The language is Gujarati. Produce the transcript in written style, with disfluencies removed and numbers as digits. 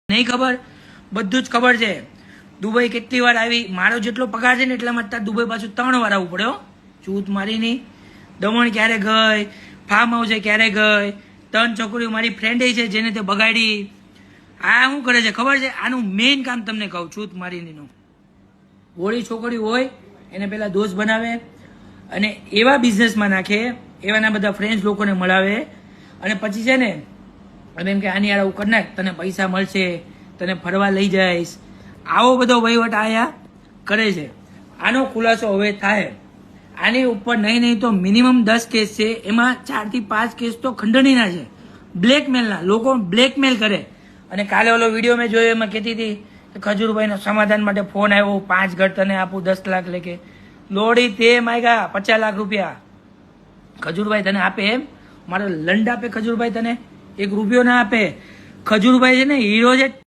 નહીં ખબર, બધું જ ખબર છે. દુબઈ કેટલી વાર આવી, મારો જેટલો પગાર છે ને એટલામાં અત્યારે દુબઈ પાછું 3 વાર આવવું પડ્યો. ચૂત મારીની. દમણ ક્યારે ગઈ, ફાર્મ હાઉસે ક્યારે ગઈ, 3 છોકરીઓ મારી ફ્રેન્ડ છે જેને તે બગાડી. આ શું કરે છે ખબર છે? આનું મેઇન કામ તમને કહું, છૂત મારીનીનું. હોળી છોકરી હોય એને પેલા દોસ્ત બનાવે અને એવા બિઝનેસમાં નાખે, એવાના બધા ફ્રેન્ડ્સ લોકોને મળાવે અને પછી છે ને અને એમ કે આની યાર આવું કરી નાખ, તને પૈસા મળશે, તને ફરવા લઈ જઈશ. આવો બધો વહીવટ આયા કરે છે. આનો ખુલાસો હવે થાય. આની ઉપર નહીં તો મિનિમમ 10 કેસ છે, એમાં 4 થી 5 કેસ તો ખંડણીના છે, બ્લેકમેલના. લોકો બ્લેકમેલ કરે. અને કાલે ઓલો વિડીયો મેં જોયો, એમાં કહેતી હતી કે ખજૂરભાઈનો સમાધાન માટે ફોન આવ્યો, 5 ઘર તને આપું 10 લાખ લેકે. લોડી તે માંગ્યા 50 લાખ રૂપિયા. ખજૂરભાઈ તને આપે એમ? મારો લંડ આપે ખજૂરભાઈ તને? 1 રૂપિયો ના આપે. ખજૂરભાઈ છે ને હીરો છે.